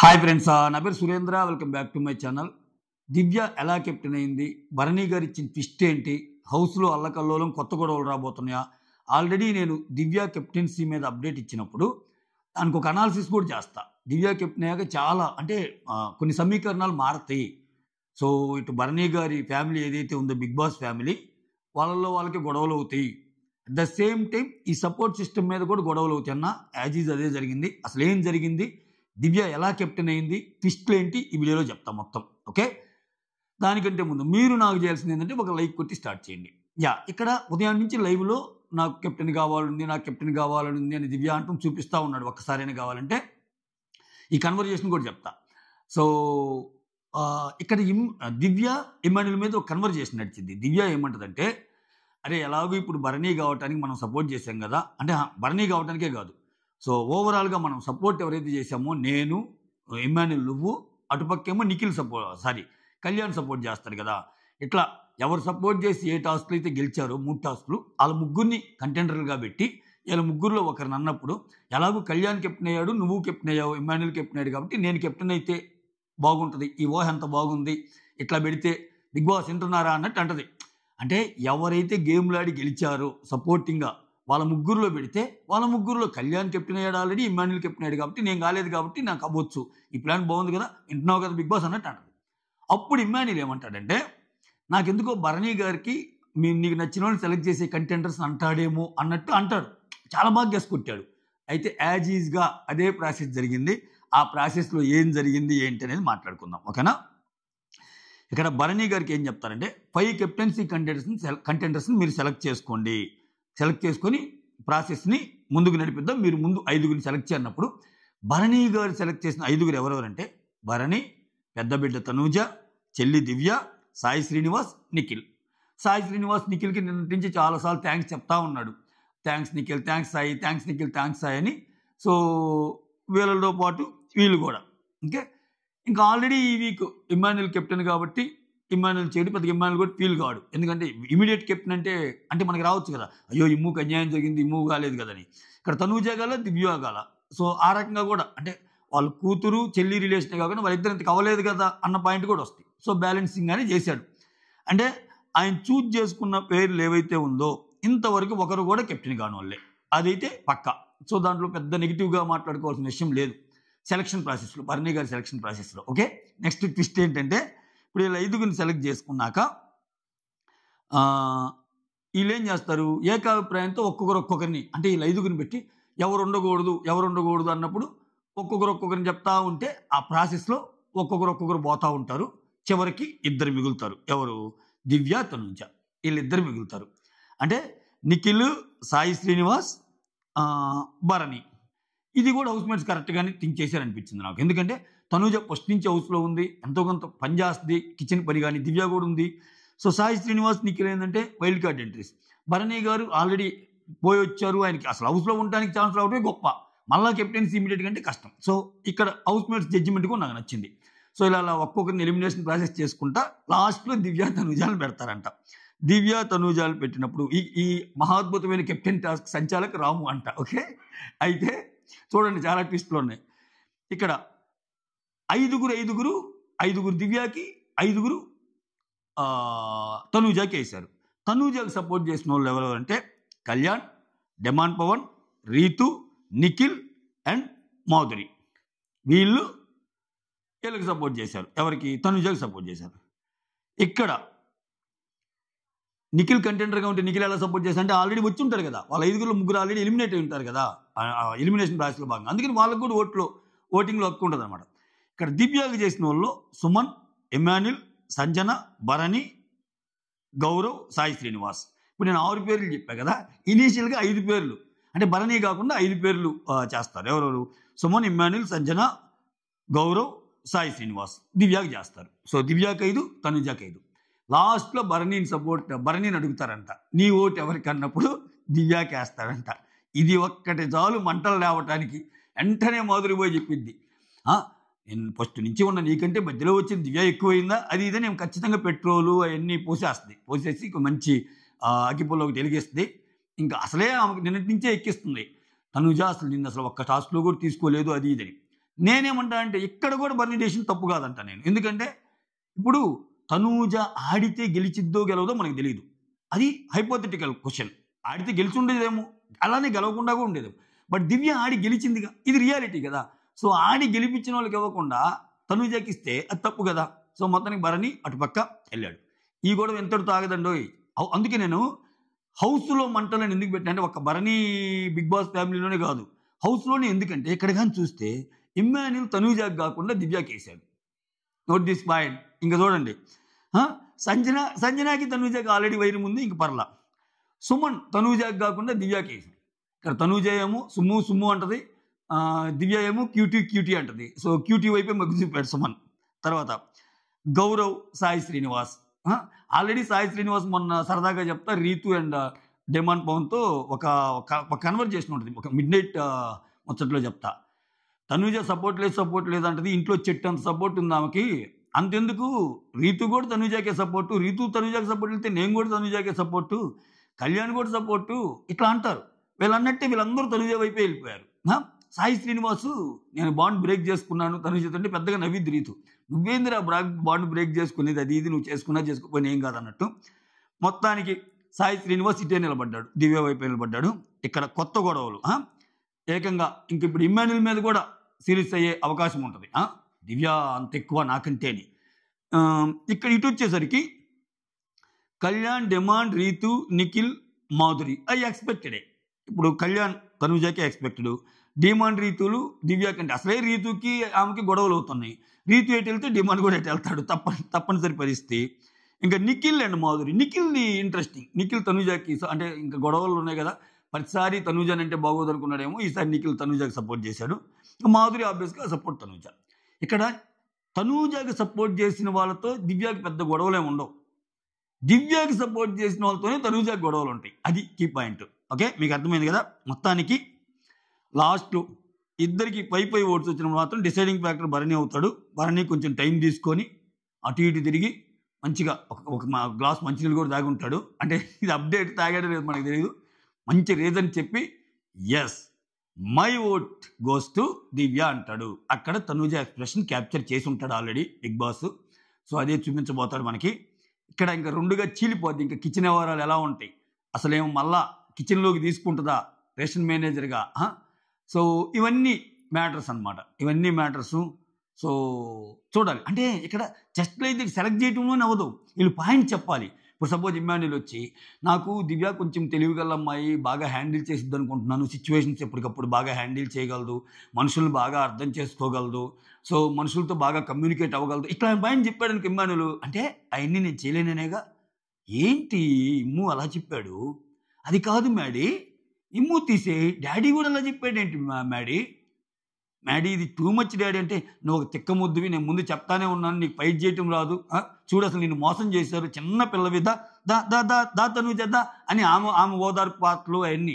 Hi friends, నా పేరు Surendra. Welcome back to my channel. Divya ఎలా కెప్టెన్ అయింది, భరణి గారు ఇచ్చిన ట్విస్ట్ ఏంటి, హౌస్లో అల్లకల్లోలం కొత్త గొడవలు రాబోతున్నాయా? ఆల్రెడీ నేను దివ్య కెప్టెన్సీ మీద అప్డేట్ ఇచ్చినప్పుడు దానికి ఒక అనాలిసిస్ కూడా చేస్తా. దివ్య కెప్టెన్ అయ్యాక చాలా కొన్ని సమీకరణాలు మారతాయి. సో ఇటు భరణి గారి ఫ్యామిలీ ఏదైతే ఉందో, బిగ్ బాస్ ఫ్యామిలీ, వాళ్ళకి గొడవలు అవుతాయి. అట్ ద సేమ్ టైం ఈ సపోర్ట్ సిస్టమ్ మీద కూడా గొడవలు అవుతాయి అన్న. యాజ్ ఈజ్ అదే జరిగింది. అసలు ఏం జరిగింది, దివ్య ఎలా కెప్టెన్ అయింది, ట్విస్ట్లు ఏంటి, ఈ వీడియోలో చెప్తాం మొత్తం. ఓకే, దానికంటే ముందు మీరు నాకు చేయాల్సింది ఏంటంటే ఒక లైక్ కొట్టి స్టార్ట్ చేయండి. ఇక్కడ ఉదయం నుంచి లైవ్లో నాకు కెప్టెన్ కావాలని అని దివ్య అంటూ చూపిస్తూ ఉన్నాడు. ఒక్కసారైనా కావాలంటే ఈ కన్వర్జేషన్ కూడా చెప్తా. సో ఇక్కడ దివ్య ఇమాన్యుల్ మీద ఒక కన్వర్జేషన్ నడిచింది. దివ్య ఏమంటుందంటే, అరే ఎలాగో ఇప్పుడు భరణి కావటానికి మనం సపోర్ట్ చేసాం కదా, అంటే భరణి కావటానికే కాదు, సో ఓవరాల్గా మనం సపోర్ట్ ఎవరైతే చేసామో, నేను, ఇమాన్యుల్, నువ్వు, అటుపక్కేమో నిఖిల్ కళ్యాణ్ సపోర్ట్ చేస్తాడు కదా, ఇట్లా ఎవరు సపోర్ట్ చేసి ఏ టాస్క్లు అయితే గెలిచారో 3 టాస్క్లు, వాళ్ళ ముగ్గురిని కంటెండర్లుగా పెట్టి వీళ్ళ ముగ్గురులో ఒకరిని అన్నప్పుడు, ఎలాగో కళ్యాణ్ కెప్టెన్ అయ్యాడు, నువ్వు కెప్టెన్ అయ్యావు, ఇమాన్యుల్ కెప్టెన్ అయ్యాడు కాబట్టి నేను కెప్టెన్ అయితే బాగుంటుంది, ఈ ఊహ ఎంత బాగుంది, ఇట్లా పెడితే బిగ్ బాస్ వింటున్నారా అన్నట్టు అంటది. అంటే ఎవరైతే గేమ్లు ఆడి గెలిచారో సపోర్టింగ్గా వాళ్ళ ముగ్గురులో పెడితే, వాళ్ళ ముగ్గురులో కళ్యాణ్ కెప్టెన్ అయ్యాడు ఆల్రెడీ, ఇమాన్యుల్ కెప్టెన్ అయ్యాడు కాబట్టి నేను కాలేదు కాబట్టి నాకు అవ్వచ్చు, ఈ ప్లాన్ బాగుంది కదా, వింటున్నావు కదా బిగ్ బాస్ అన్నట్టు అంటది. అప్పుడు ఇమాన్యుల్ ఏమంటాడంటే, నాకెందుకో భరణి గారికి నీకు నచ్చిన వాళ్ళని సెలెక్ట్ చేసే కంటెండర్స్ అంటాడేమో అన్నట్టు అంటాడు. చాలా బాగా గెస్ కొట్టాడు. అయితే యాజ్ ఈజ్గా అదే ప్రాసెస్ జరిగింది. ఆ ప్రాసెస్లో ఏం జరిగింది ఏంటి అనేది మాట్లాడుకుందాం. ఓకేనా? ఇక్కడ భరణి గారికి ఏం చెప్తారంటే, 5 కెప్టెన్సీ కంటెండర్స్ని మీరు సెలెక్ట్ చేసుకొని ప్రాసెస్ని ముందుకు నడిపిద్దాం, మీరు ముందు 5గురిని సెలెక్ట్ చేయనప్పుడు, భరణి గారు సెలెక్ట్ చేసిన 5గురు ఎవరెవరంటే, భరణి, పెద్ద బిడ్డ తనూజ, చెల్లి దివ్య, సాయి శ్రీనివాస్, నిఖిల్. సాయి శ్రీనివాస్ నిఖిల్కి నిన్నటి నుంచి చాలాసార్లు థ్యాంక్స్ చెప్తా ఉన్నాడు. Thanks Nikhil, thanks Sai, thanks Nikhil, thanks Sai అని. సో వీళ్ళతో పాటు వీళ్ళు కూడా ఇంకా ఆల్రెడీ ఈ వీక్ ఇమాన్యుల్ కెప్టెన్ కాబట్టి ఇమాన్యుల్ చేయడం పెద్దగా ఇమాన్యుల్ కూడా ఫీల్ కాడు. ఎందుకంటే ఇమీడియట్ కెప్టెన్ అంటే మనకి రావచ్చు కదా, అయ్యో ఇమ్ముకి అన్యాయం జరిగింది, ఇమ్ము కాలేదు కదని. ఇక్కడ తనూజ గాల, దివ్య గాల. సో ఆ రకంగా కూడా అంటే వాళ్ళ కూతురు చెల్లి రిలేషనే కాకుండా వాళ్ళిద్దరు ఇంతకు అవ్వలేదు కదా అన్న పాయింట్ కూడా వస్తాయి. సో బ్యాలెన్సింగ్ అని చేశాడు. అంటే ఆయన చూజ్ చేసుకున్న పేర్లు ఏవైతే ఉందో ఇంతవరకు ఒకరు కూడా కెప్టెన్ కాని వాళ్ళే, అదైతే పక్కా. సో దాంట్లో పెద్ద నెగిటివ్గా మాట్లాడుకోవాల్సిన విషయం లేదు సెలక్షన్ ప్రాసెస్లో, భరణి గారి సెలక్షన్ ప్రాసెస్లో. ఓకే, నెక్స్ట్ ట్విస్ట్ ఏంటంటే, ఇప్పుడు వీళ్ళు 5గురిని సెలెక్ట్ చేసుకున్నాక వీళ్ళు ఏం చేస్తారు, ఏకాభిప్రాయంతో ఒక్కొక్కరిని, అంటే వీళ్ళు 5గురిని పెట్టి ఎవరు ఉండకూడదు అన్నప్పుడు ఒక్కొక్కరిని చెప్తా ఉంటే ఆ ప్రాసెస్లో ఒక్కొక్కరు పోతూ ఉంటారు. చివరికి 2 మిగులుతారు. ఎవరు? దివ్య, తనుజ, వీళ్ళిద్దరు మిగులుతారు. అంటే నిఖిల్, సాయి శ్రీనివాస్, భరణి. ఇది కూడా హౌస్ మేట్స్ కరెక్ట్గానే థింక్ చేశారనిపించింది నాకు. ఎందుకంటే తనూజ ఫస్ట్ నుంచి హౌస్లో ఉంది, ఎంతో కొంత పని చేస్తుంది, కిచెన్ పని కానీ. దివ్య కూడా ఉంది. సో సాయి శ్రీనివాస్, నిఖిల్ ఏంటంటే wild card entries. Bharani garu already పోయి వచ్చారు, ఆయనకి అసలు హౌస్లో ఉండడానికి ఛాన్స్ రావడమే గొప్ప, మళ్ళా కెప్టెన్సీ ఇమీడియట్గా అంటే కష్టం. సో ఇక్కడ హౌస్ మేట్స్ జడ్జిమెంట్ కూడా నాకు నచ్చింది. సో ఇలా ఒక్కొక్కరిని ఎలిమినేషన్ ప్రాసెస్ చేసుకుంటా లాస్ట్లో దివ్య తనూజాలు పెడతారంట. దివ్య తనూజాలు పెట్టినప్పుడు ఈ మహాద్భుతమైన కెప్టెన్ టాస్క్ సంచాలక్ రాము అంట. ఓకే, అయితే చూడండి చాలా ట్విస్ట్లు ఉన్నాయి ఇక్కడ. 5గురు దివ్యకి, 5గురు తనూజాకి వేశారు. తనూజాకి సపోర్ట్ చేసిన వాళ్ళు ఎవరెవరంటే కళ్యాణ్, డెమాన్ పవన్, రీతు, నిఖిల్ అండ్ మాధురి. వీళ్ళకి సపోర్ట్ చేశారు. ఎవరికి? తనూజాకి సపోర్ట్ చేశారు. ఇక్కడ నిఖిల్ కంటెండర్గా ఉంటే నిఖిల్ ఎలా సపోర్ట్ చేశారు అంటే, ఆల్రెడీ వచ్చి ఉంటారు కదా, వాళ్ళ 5గురు ముగ్గురు ఆల్రెడీ ఎలిమినేట్ అయి ఉంటారు కదా ఎలిమినేషన్ ప్రాసెస్లో భాగంగా, అందుకని వాళ్ళకు కూడా ఓటింగ్లో హక్కు ఉంటుంది అనమాట. ఇక్కడ దివ్యాకి చేసిన వాళ్ళు సుమన్, ఇమాన్యుల్, సంజన, భరణి, గౌరవ్, సాయి శ్రీనివాస్. ఇప్పుడు నేను 6 పేర్లు చెప్పాను కదా, ఇనీషియల్గా 5 పేర్లు, అంటే భరణి కాకుండా 5 పేర్లు చేస్తారు. ఎవరెవరు? సుమన్, ఇమాన్యుల్, సంజన, గౌరవ్, సాయి శ్రీనివాస్. దివ్యాకి చేస్తారు. సో దివ్యాకి 5, తనుజాకి 5. లాస్ట్లో భరణిని అడుగుతారంట, నీ ఓటు ఎవరికి అన్నప్పుడు దివ్యాకి వేస్తారంట. ఇది ఒక్కటి చాలు మంటలు లేవటానికి. వెంటనే మాధురి పోయి చెప్పింది, నేను ఫస్ట్ నుంచి ఉన్న నీకంటే మధ్యలో వచ్చింది దివ్య ఎక్కువైందా, అది ఇదే, నేను ఖచ్చితంగా పెట్రోలు అవన్నీ పోసేసి మంచి అగ్గిపుల్లోకి వెలిగిస్తుంది. ఇంకా అసలే ఆమెకు నిన్నటి నుంచే ఎక్కిస్తుంది, తనుజ అసలు నిన్ను అసలు ఒక్క టాస్క్లో కూడా తీసుకోలేదు, అది ఇదని. నేనేమంటా అంటే ఇక్కడ కూడా బర్నీ డెసిషన్ తప్పు కాదంట నేను. ఎందుకంటే ఇప్పుడు తనూజ ఆడితే గెలిచిద్దో గెలవదో మనకు తెలియదు. అది హైపోథెటికల్ క్వశ్చన్. ఆడితే గెలిచి ఉండేదేమో, అలానే గెలవకుండా కూడా ఉండేదేమో. బట్ దివ్య ఆడి గెలిచిందిగా, ఇది రియాలిటీ కదా. సో ఆడి గెలిపించిన వాళ్ళకి ఇవ్వకుండా తనూజకి ఇస్తే అది తప్పు కదా. సో మొత్తానికి భరణి అటుపక్క వెళ్ళాడు. ఈ గొడవ ఎంతటితో ఆగదండోయ్. అందుకే నేను హౌస్లో మంటలను ఎందుకు పెట్టా అంటే ఒక్క భరణి బిగ్ బాస్ ఫ్యామిలీలోనే కాదు, హౌస్లోనే. ఎందుకంటే ఇక్కడ కానీ చూస్తే ఇమ్మాన్యుల్ తనూజాకి కాకుండా దివ్యాకి వేశాడు. Note this point. ఇంకా చూడండి, సంజనాకి తనూజాకి ఆల్రెడీ వైరం ఉంది, ఇంక పర్లా. సుమన్ తనూజాకి కాకుండా దివ్యాకి వేసాడు. ఇక్కడ తనూజ ఏమో సుమ్ము అంటది, దివ్య ఏమో క్యూటీ అంటది. సో క్యూటీ వైపే మగ్గు చూపాడు సుమన్. తర్వాత గౌరవ్ సాయి శ్రీనివాస్. ఆల్రెడీ సాయి శ్రీనివాస్ మొన్న సరదాగా చెప్తా రీతు అండ్ డెమాన్ పవన్తో ఒక కన్వర్జేషన్ ఉంటుంది, ఒక మిడ్ నైట్ ముచ్చట్లో చెప్తా. తనూజ సపోర్ట్ లేదు అంటది, ఇంట్లో చెట్టు అంత సపోర్ట్ ఉంది ఆమెకి, అంతెందుకు రీతు కూడా తనూజాకే సపోర్టు, రీతు తనూజాకి సపోర్ట్ వెళ్తే నేను కూడా తనూజాకే సపోర్టు, కళ్యాణ్ కూడా సపోర్టు, ఇట్లా అంటారు. వీళ్ళన్నట్టే వీళ్ళందరూ తనూజ వైపే వెళ్ళిపోయారు. సాయి శ్రీనివాసు నేను బాండ్ బ్రేక్ చేసుకున్నాను తనూజతో అంటే పెద్దగా నవ్విద్ది రీతు. నువ్వేందిరా బాండ్ బ్రేక్ చేసుకునేది, అది ఇది నువ్వు చేసుకోకపోయినా ఏం కాదన్నట్టు. మొత్తానికి సాయి శ్రీనివాస్ ఇటే నిలబడ్డాడు, దివ్య వైపు నిలబడ్డాడు. ఇక్కడ కొత్త గొడవలు ఏకంగా ఇంక ఇప్పుడు ఇమ్మాన్యుల్ మీద కూడా సీరియస్ అయ్యే అవకాశం ఉంటుంది. దివ్య అంత ఎక్కువ నాకంటేని. ఇక్కడ ఇటు వచ్చేసరికి కళ్యాణ్, డెమాండ్, రీతు, నిఖిల్, మాధురి అవి ఎక్స్పెక్టెడే. ఇప్పుడు కళ్యాణ్ తనూజాకే ఎక్స్పెక్టెడ్, డిమాండ్ రీతులు దివ్య కంటే. అసలే రీతుకి ఆమెకి గొడవలు అవుతున్నాయి, రీతు ఎటు వెళ్తే డిమాండ్ కూడా ఎటు వెళ్తాడు, తప్పనిసరి పరిస్థితి. ఇంకా నిఖిల్ అండ్ మాధురి. నిఖిల్ది ఇంట్రెస్టింగ్. నిఖిల్ తనూజాకి అంటే ఇంకా గొడవలు ఉన్నాయి కదా, ప్రతిసారి తనూజాని అంటే బాగోదు అనుకున్నాడేమో, ఈసారి నిఖిల్ తనూజాకి సపోర్ట్ చేశాడు. మాధురి ఆబ్వియస్గా సపోర్ట్ తనూజ. ఇక్కడ తనూజాకి సపోర్ట్ చేసిన వాళ్ళతో దివ్యాకి పెద్ద గొడవలే ఉండవు, దివ్యాకి సపోర్ట్ చేసిన వాళ్ళతోనే తనూజాకి గొడవలు ఉంటాయి. అది కీ పాయింట్. ఓకే, మీకు అర్థమైంది కదా. మొత్తానికి లాస్ట్లో ఇద్దరికి పై ఓట్స్ వచ్చినప్పుడు మాత్రం డిసైడింగ్ ఫ్యాక్టర్ భరణి అవుతాడు. భరణి కొంచెం టైం తీసుకొని అటు ఇటు తిరిగి మంచిగా ఒక గ్లాస్ మంచినీళ్ళు కూడా తాగి ఉంటాడు. అంటే ఇది అప్డేట్ తాగాడో లేదు మనకు తెలియదు. మంచి రీజన్ చెప్పి yes my vote goes to Divya అంటాడు. అక్కడ తనూజ ఎక్స్ప్రెషన్ క్యాప్చర్ చేసి ఉంటాడు ఆల్రెడీ బిగ్ బాస్. సో అదే చూపించబోతాడు మనకి. ఇక్కడ ఇంకా రెండుగా చీలిపోద్ది. ఇంకా కిచెన్ వ్యవహారాలు ఎలా ఉంటాయి, అసలేమో మళ్ళా కిచెన్లోకి తీసుకుంటుందా రేషన్ మేనేజర్గా. సో ఇవన్నీ మ్యాటర్స్ అనమాట, ఇవన్నీ మ్యాటర్సు. సో చూడాలి. అంటే ఇక్కడ జస్ట్ లైక్ సెలెక్ట్ చేయడంలోనే అవ్వదు, వీళ్ళు పాయింట్ చెప్పాలి. ఇప్పుడు సపోజ్ ఇమ్మాన్యుల్ వచ్చి నాకు దివ్య కొంచెం తెలివిగల అమ్మాయి, బాగా హ్యాండిల్ చేసిద్ది అనుకుంటున్నాను, సిచ్యువేషన్స్ ఎప్పటికప్పుడు బాగా హ్యాండిల్ చేయగలదు, మనుషులను బాగా అర్థం చేసుకోగలదు, సో మనుషులతో బాగా కమ్యూనికేట్ అవ్వగలదు, ఇట్లా పాయింట్ చెప్పాడు ఇమ్మాన్యుల్. అంటే అవన్నీ నేను చేయలేననేగా. ఏంటి ఇమ్ము అలా చెప్పాడు, అది కాదు మ్యాడీ, ఇమ్ము తీసే డాడీ కూడా అలా చెప్పాడు ఏంటి మ్యాడీ ఇది టూ మచ్ డాడీ. అంటే నువ్వు ఒక తిక్క ముద్దువి, నేను ముందు చెప్తానే ఉన్నాను నీకు ఫైట్ చేయటం రాదు, చూడు అసలు నిన్ను మోసం చేశారు, చిన్న పిల్లవి, దా తనూజ దా అని ఆమె ఓదార్పు పాటలు అవన్నీ.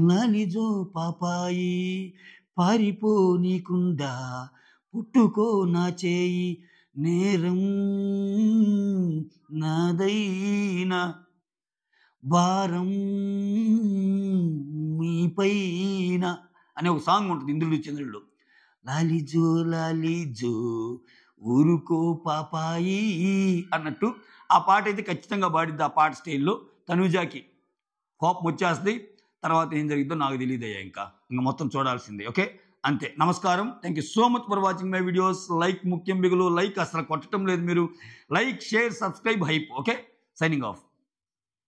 లాలిజో పాపాయి పారిపో నీకుండా పుట్టుకో నా చేయి నేరం నాదైనా భారం మీపైన అనే ఒక సాంగ్ ఉంటుంది ఇంద్రుడు చంద్రుడు. లాలిజో ఊరుకో పాపాయి అన్నట్టు ఆ పాట అయితే ఖచ్చితంగా పాడిద్ది. ఆ పాట స్టైల్లో తనూజాకి కోపం వచ్చేస్తుంది. తర్వాత ఏం జరిగిద్దో నాకు తెలియదయ్యా, ఇంకా మొత్తం చూడాల్సిందే. ఓకే, అంతే. నమస్కారం. Thank you so much for watching my videos. Like ముఖ్యం బిగులు, లైక్ అసలు కొట్టడం లేదు మీరు. Like, share, subscribe, hype. Okay, signing off.